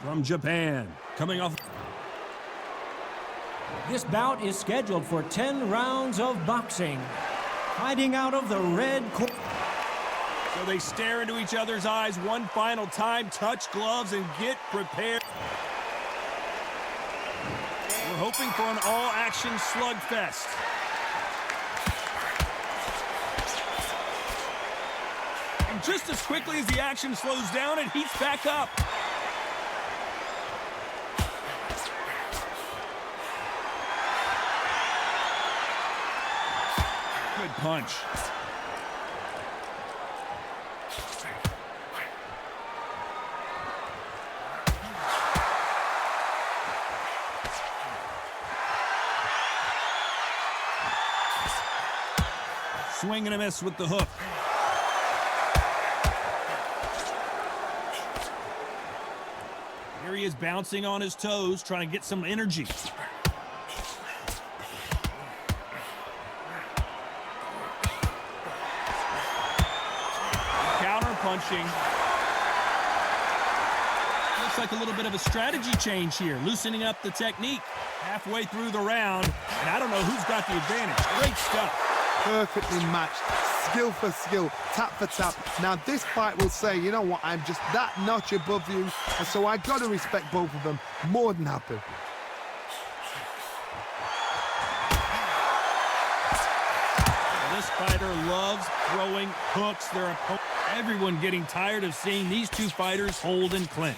From Japan, coming off. This bout is scheduled for 10 rounds of boxing. Fighting out of the red corner. So they stare into each other's eyes one final time, touch gloves, and get prepared. We're hoping for an all-action slugfest. And just as quickly as the action slows down, it heats back up. Good punch. Swing and a miss with the hook. Here he is bouncing on his toes, trying to get some energy. Counter punching. Looks like a little bit of a strategy change here, loosening up the technique halfway through the round. And I don't know who's got the advantage. Great stuff. Perfectly matched, skill for skill, tap for tap. Now this fight will say, you know what, I'm just that notch above you, and so I got to respect both of them. More than happy. This fighter loves throwing hooks. Everyone getting tired of seeing these two fighters hold and clinch.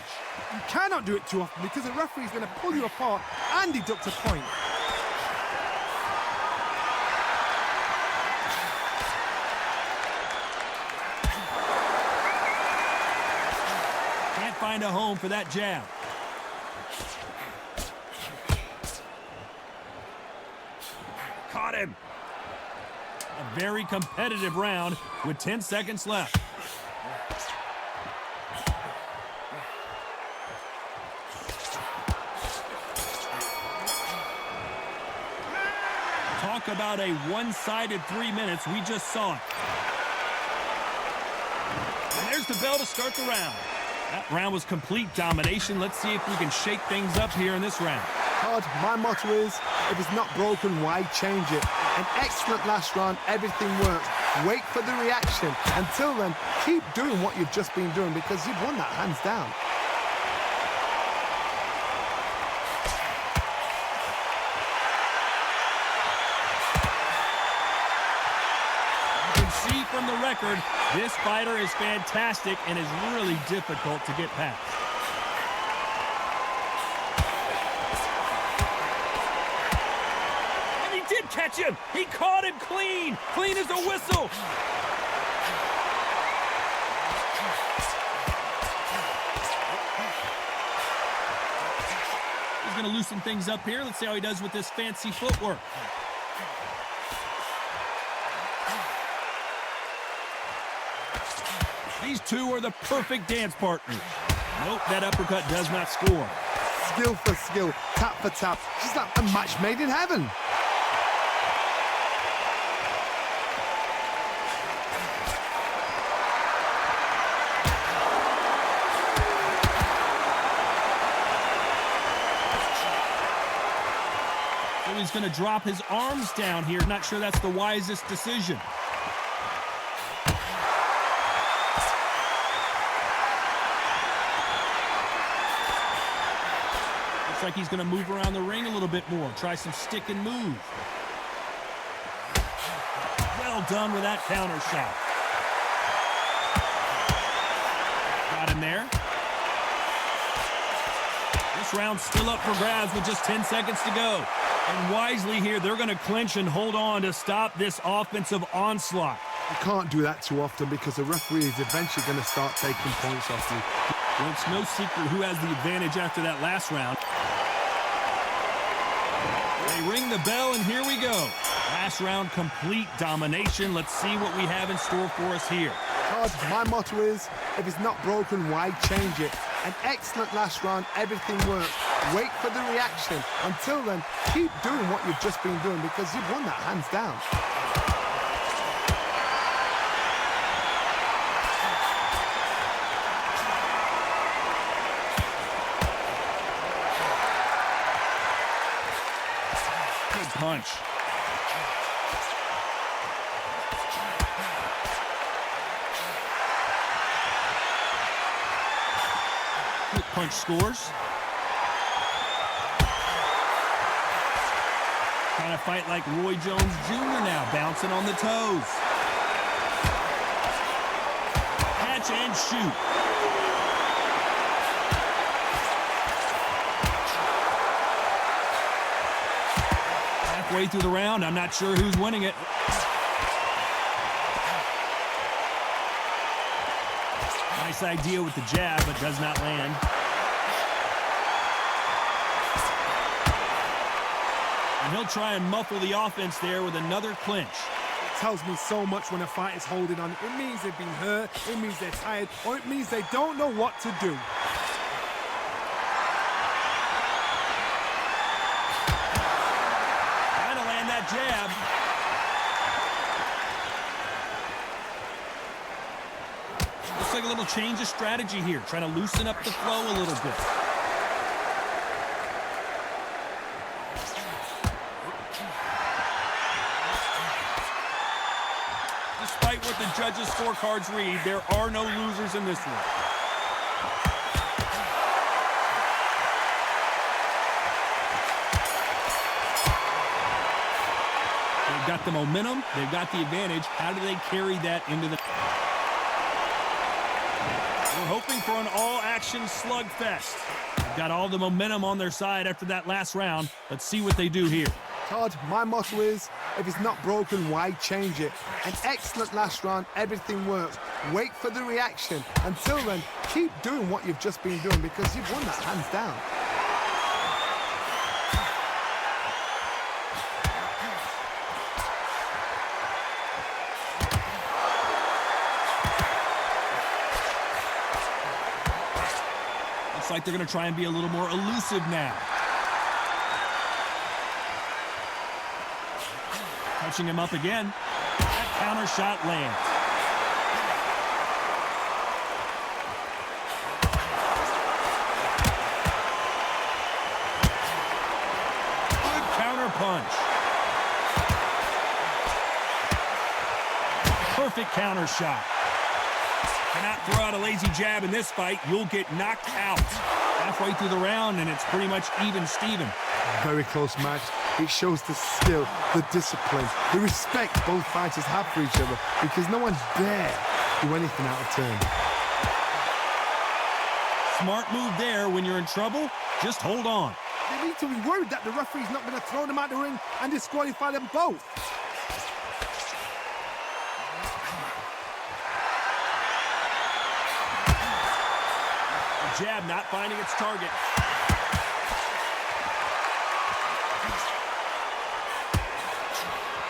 You cannot do it too often because the referee is going to pull you apart and deduct a point. Find a home for that jab. Caught him. A very competitive round with 10 seconds left. Talk about a one-sided 3 minutes. We just saw it. And there's the bell to start the round. That round was complete domination. Let's see if we can shake things up here in this round. Todd, my motto is, if it's not broken, why change it? An excellent last round, everything works. Wait for the reaction. Until then, keep doing what you've just been doing because you've won that hands down. From the record, this fighter is fantastic and is really difficult to get past. And he did catch him. He caught him clean. Clean as a whistle. He's going to loosen things up here. Let's see how he does with this fancy footwork. These two are the perfect dance partners. Nope, that uppercut does not score. Skill for skill, tap for tap. She's like a match made in heaven. So he's going to drop his arms down here. Not sure that's the wisest decision. Like he's going to move around the ring a little bit more. Try some stick and move. Well done with that counter shot. Got him there. This round's still up for grabs with just 10 seconds to go. And wisely here, they're going to clinch and hold on to stop this offensive onslaught. You can't do that too often because the referee is eventually going to start taking points off you. Well, it's no secret who has the advantage after that last round. They ring the bell, and here we go. Last round, complete domination. Let's see what we have in store for us here. Todd, my motto is, if it's not broken, why change it? An excellent last round, everything works. Wait for the reaction. Until then, keep doing what you've just been doing because you've won that hands down. punch. Quick punch scores. Trying to fight like Roy Jones Jr. now, bouncing on the toes. Catch and shoot. Halfway through the round, I'm not sure who's winning it. Nice idea with the jab, but does not land. And he'll try and muffle the offense there with another clinch. It tells me so much when a fight is holding on. It means they've been hurt, it means they're tired, or it means they don't know what to do. Trying to land that jab. Looks like a little change of strategy here, trying to loosen up the flow a little bit. Despite what the judges' scorecards read, there are no losers in this one. They've got the momentum, they've got the advantage. How do they carry that into the... We're hoping for an all-action slugfest. They've got all the momentum on their side after that last round. Let's see what they do here. Todd, my motto is, if it's not broken, why change it? An excellent last round, everything works. Wait for the reaction. Until then, keep doing what you've just been doing because you've won that hands down. Looks like they're going to try and be a little more elusive now. Touching him up again. That counter shot lands. Good counter punch. Perfect counter shot. Cannot throw out a lazy jab in this fight. You'll get knocked out. Halfway through the round, and it's pretty much even Steven. Very close match. It shows the skill, the discipline, the respect both fighters have for each other because no one dare do anything out of turn. Smart move there. When you're in trouble, just hold on. They need to be worried that the referee's not going to throw them out the ring and disqualify them both. The jab not finding its target.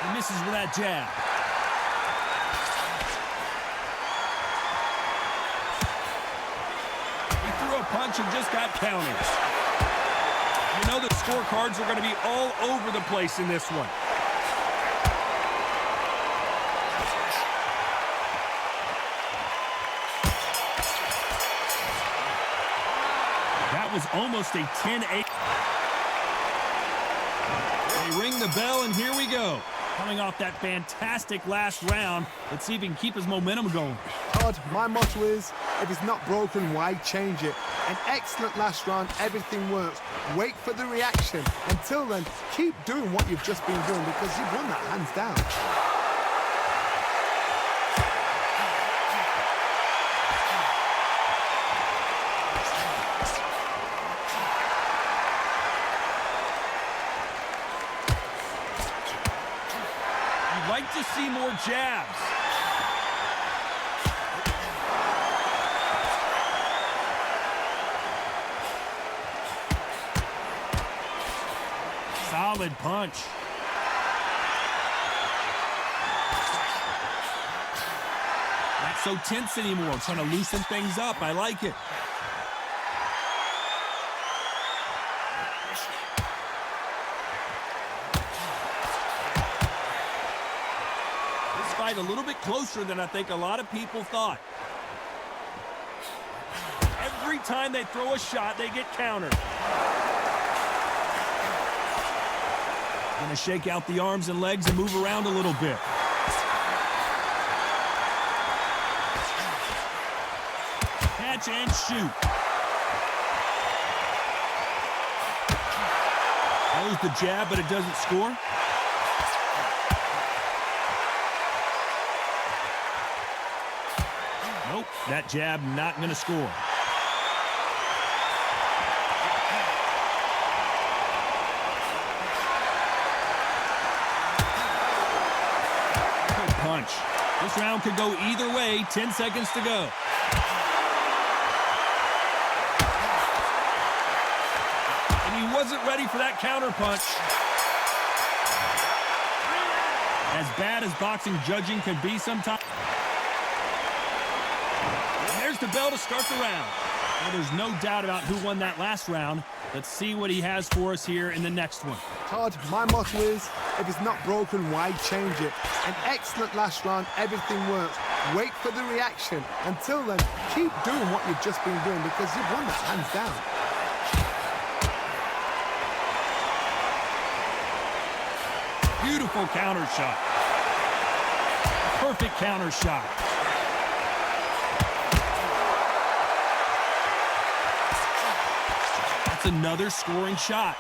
He misses with that jab. He threw a punch and just got countered. You know the scorecards are going to be all over the place in this one. That was almost a 10-8. They ring the bell, and here we go. Coming off that fantastic last round, let's see if he can keep his momentum going. Todd, my motto is, if it's not broken, why change it? An excellent last round, everything works. Wait for the reaction. Until then, keep doing what you've just been doing because you've won that hands down. Like to see more jabs. Solid punch. Not so tense anymore, trying to loosen things up. I like it. A little bit closer than I think a lot of people thought. Every time they throw a shot, they get countered. Gonna shake out the arms and legs and move around a little bit. Catch and shoot. Throws the jab, but it doesn't score. Nope, that jab not gonna score. Good punch. This round could go either way. 10 seconds to go. And he wasn't ready for that counter punch. As bad as boxing judging can be sometimes. There's the bell to start the round. Well, there's no doubt about who won that last round. Let's see what he has for us here in the next one. Todd, my motto is, if it's not broken, why change it? An excellent last round, everything works. Wait for the reaction. Until then, keep doing what you've just been doing because you've won that hands down. Beautiful counter shot. Perfect counter shot. That's another scoring shot.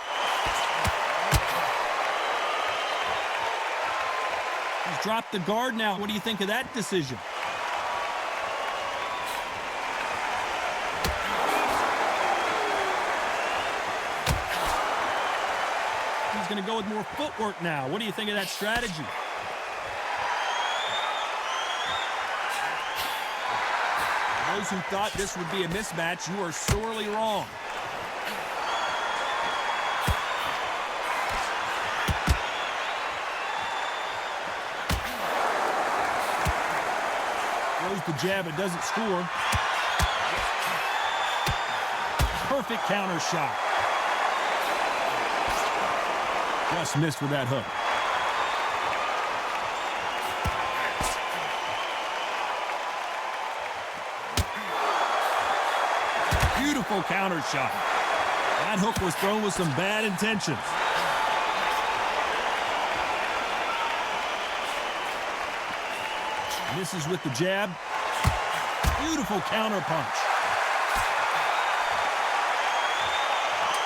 He's dropped the guard now. What do you think of that decision? He's going to go with more footwork now. What do you think of that strategy? Those who thought this would be a mismatch, you are sorely wrong. Throws the jab, it doesn't score. Perfect counter shot. Just missed with that hook. Beautiful counter shot. That hook was thrown with some bad intentions. Misses with the jab. Beautiful counter punch.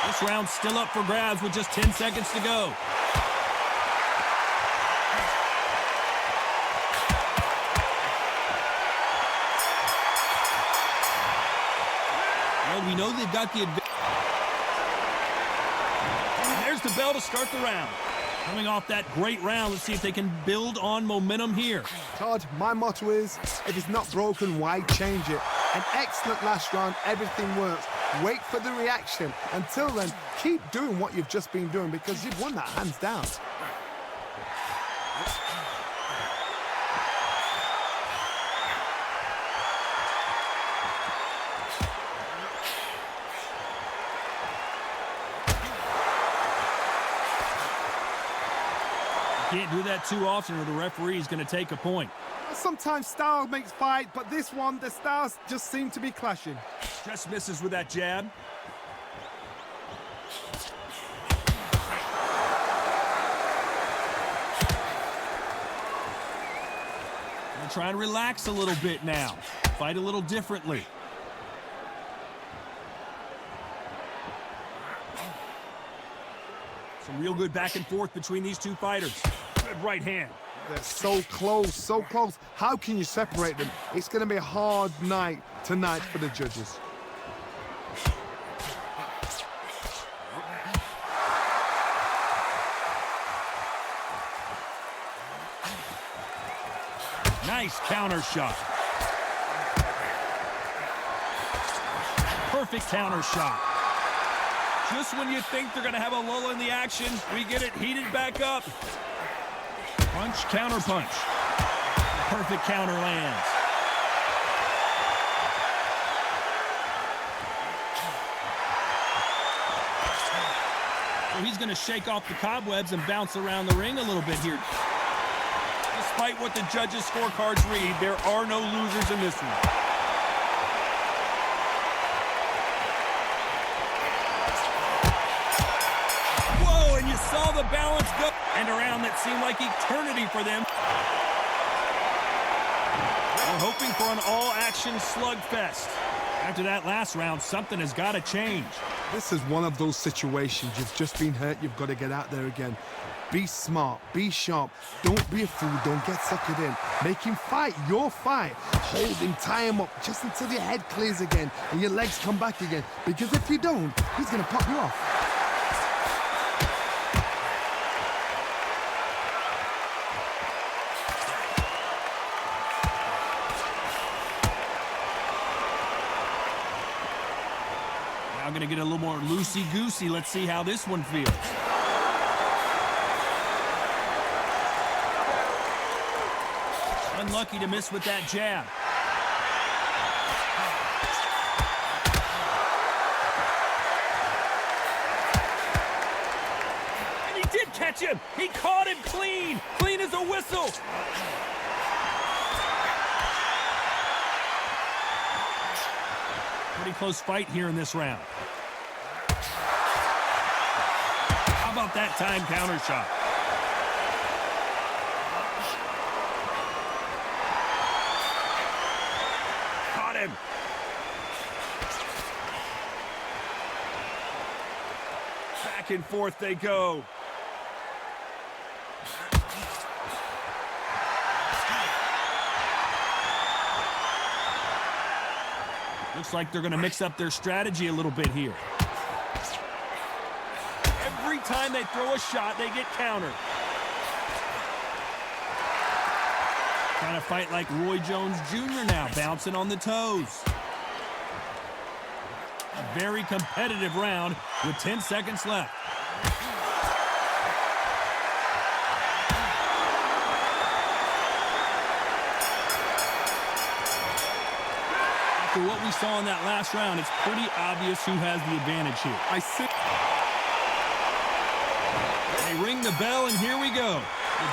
This round's still up for grabs with just 10 seconds to go. Well, we know they've got the advantage. There's the bell to start the round. Coming off that great round, let's see if they can build on momentum here. Todd, my motto is, if it's not broken, why change it? An excellent last round, everything works. Wait for the reaction. Until then, keep doing what you've just been doing because you've won that hands down. Can't do that too often or the referee is going to take a point. Sometimes style makes fight, but this one, the styles just seem to be clashing. Just misses with that jab. Gonna try and relax a little bit now. Fight a little differently. Some real good back and forth between these two fighters. Good right hand. They're so close, so close. How can you separate them? It's going to be a hard night tonight for the judges. Nice counter shot. Perfect counter shot. Just when you think they're going to have a lull in the action, we get it heated back up. Punch, counter punch. Perfect counter lands. So he's going to shake off the cobwebs and bounce around the ring a little bit here. Despite what the judges' scorecards read, there are no losers in this one. Whoa, and you saw the balance go. And a round that seemed like eternity for them. We're hoping for an all-action slugfest. After that last round, something has got to change. This is one of those situations. You've just been hurt. You've got to get out there again. Be smart. Be sharp. Don't be a fool. Don't get suckered in. Make him fight your fight. Hold him. Tie him up just until your head clears again and your legs come back again. Because if you don't, he's going to pop you off. Now going to get a little more loosey-goosey. Let's see how this one feels. Unlucky to miss with that jab. And he did catch him. He caught him clean. Clean as a whistle. Pretty close fight here in this round. How about that time counter shot? Caught him. Back and forth they go. Looks like they're going to mix up their strategy a little bit here. Every time they throw a shot, they get countered. Trying to fight like Roy Jones Jr. now, bouncing on the toes. A very competitive round with 10 seconds left. After what we saw in that last round, it's pretty obvious who has the advantage here. I see. They ring the bell, and here we go.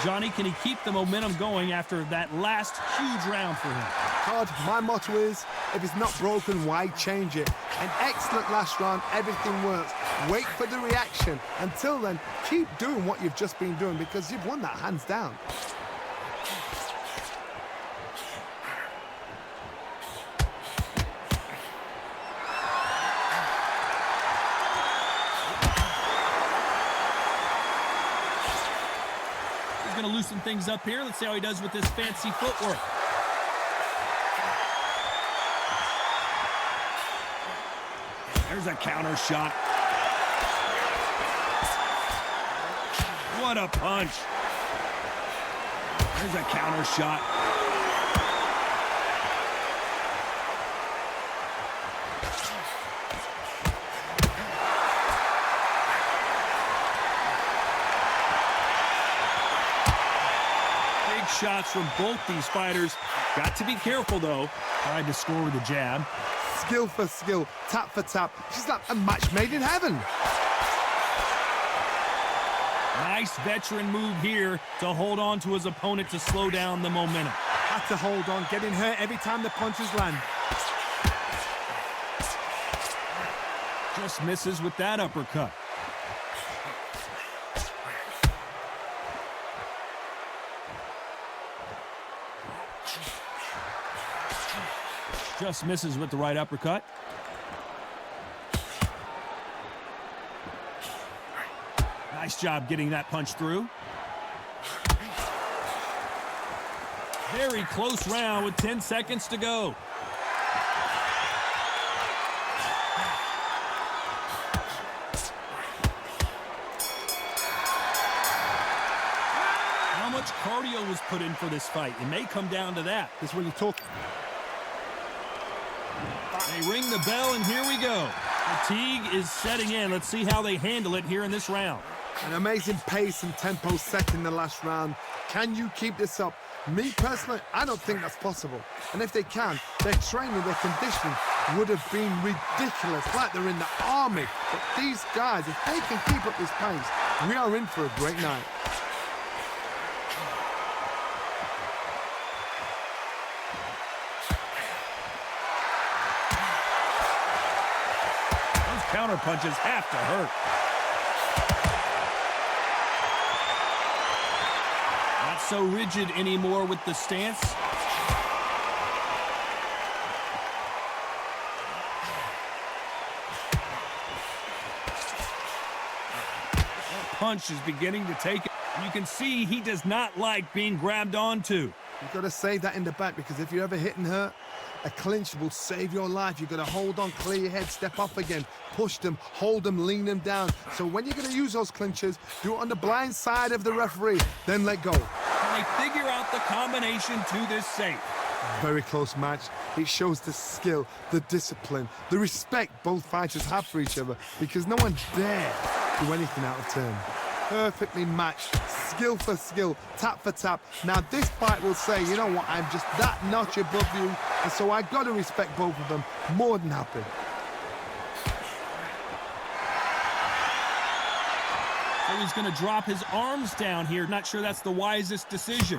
Johnny, can he keep the momentum going after that last huge round for him? Todd, my motto is, if it's not broken, why change it? An excellent last round, everything works. Wait for the reaction. Until then, keep doing what you've just been doing because you've won that hands down. Going to loosen things up here. Let's see how he does with this fancy footwork. There's a counter shot. What a punch. There's a counter shot. Shots from both these fighters. Got to be careful, though. Tried to score with a jab. Skill for skill, tap for tap. She's like a match made in heaven. Nice veteran move here to hold on to his opponent to slow down the momentum. Had to hold on, getting hurt every time the punches land. Just misses with that uppercut. Just misses with the right uppercut. Nice job getting that punch through. Very close round with 10 seconds to go. How much cardio was put in for this fight? It may come down to that. This is when you talk. They ring the bell, and here we go. Fatigue is setting in. Let's see how they handle it here in this round. An amazing pace and tempo set in the last round. Can you keep this up? Me personally, I don't think that's possible. And if they can, their training, their conditioning would have been ridiculous, like they're in the army. But these guys, if they can keep up this pace, we are in for a great night. Counter punches have to hurt. so rigid anymore with the stance. Punch is beginning to take it. You can see he does not like being grabbed onto. You've got to save that in the back, because if you're ever hitting her, a clinch will save your life. You've got to hold on, clear your head, step off again, push them, hold them, lean them down. So when you're going to use those clinches, do it on the blind side of the referee, then let go. And they figure out the combination to this safe. Very close match. It shows the skill, the discipline, the respect both fighters have for each other, because no one dare do anything out of turn. Perfectly matched, skill for skill, tap for tap. Now this fight will say, you know what, I'm just that notch above you, and so I got to respect both of them. More than happy. So he's going to drop his arms down here. Not sure that's the wisest decision.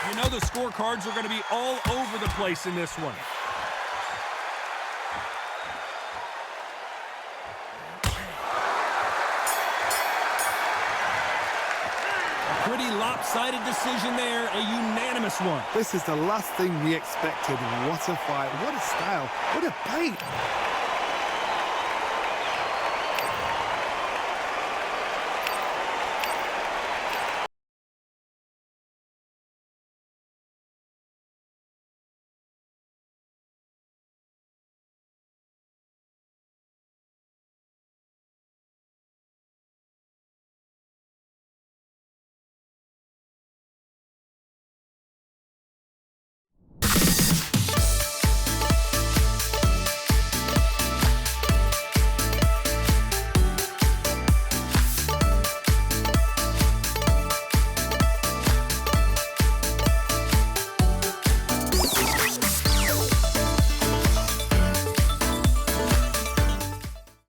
You know the scorecards are going to be all over the place in this one. A pretty lopsided decision there, a unanimous one. This is the last thing we expected. What a fight, what a style, what a bait.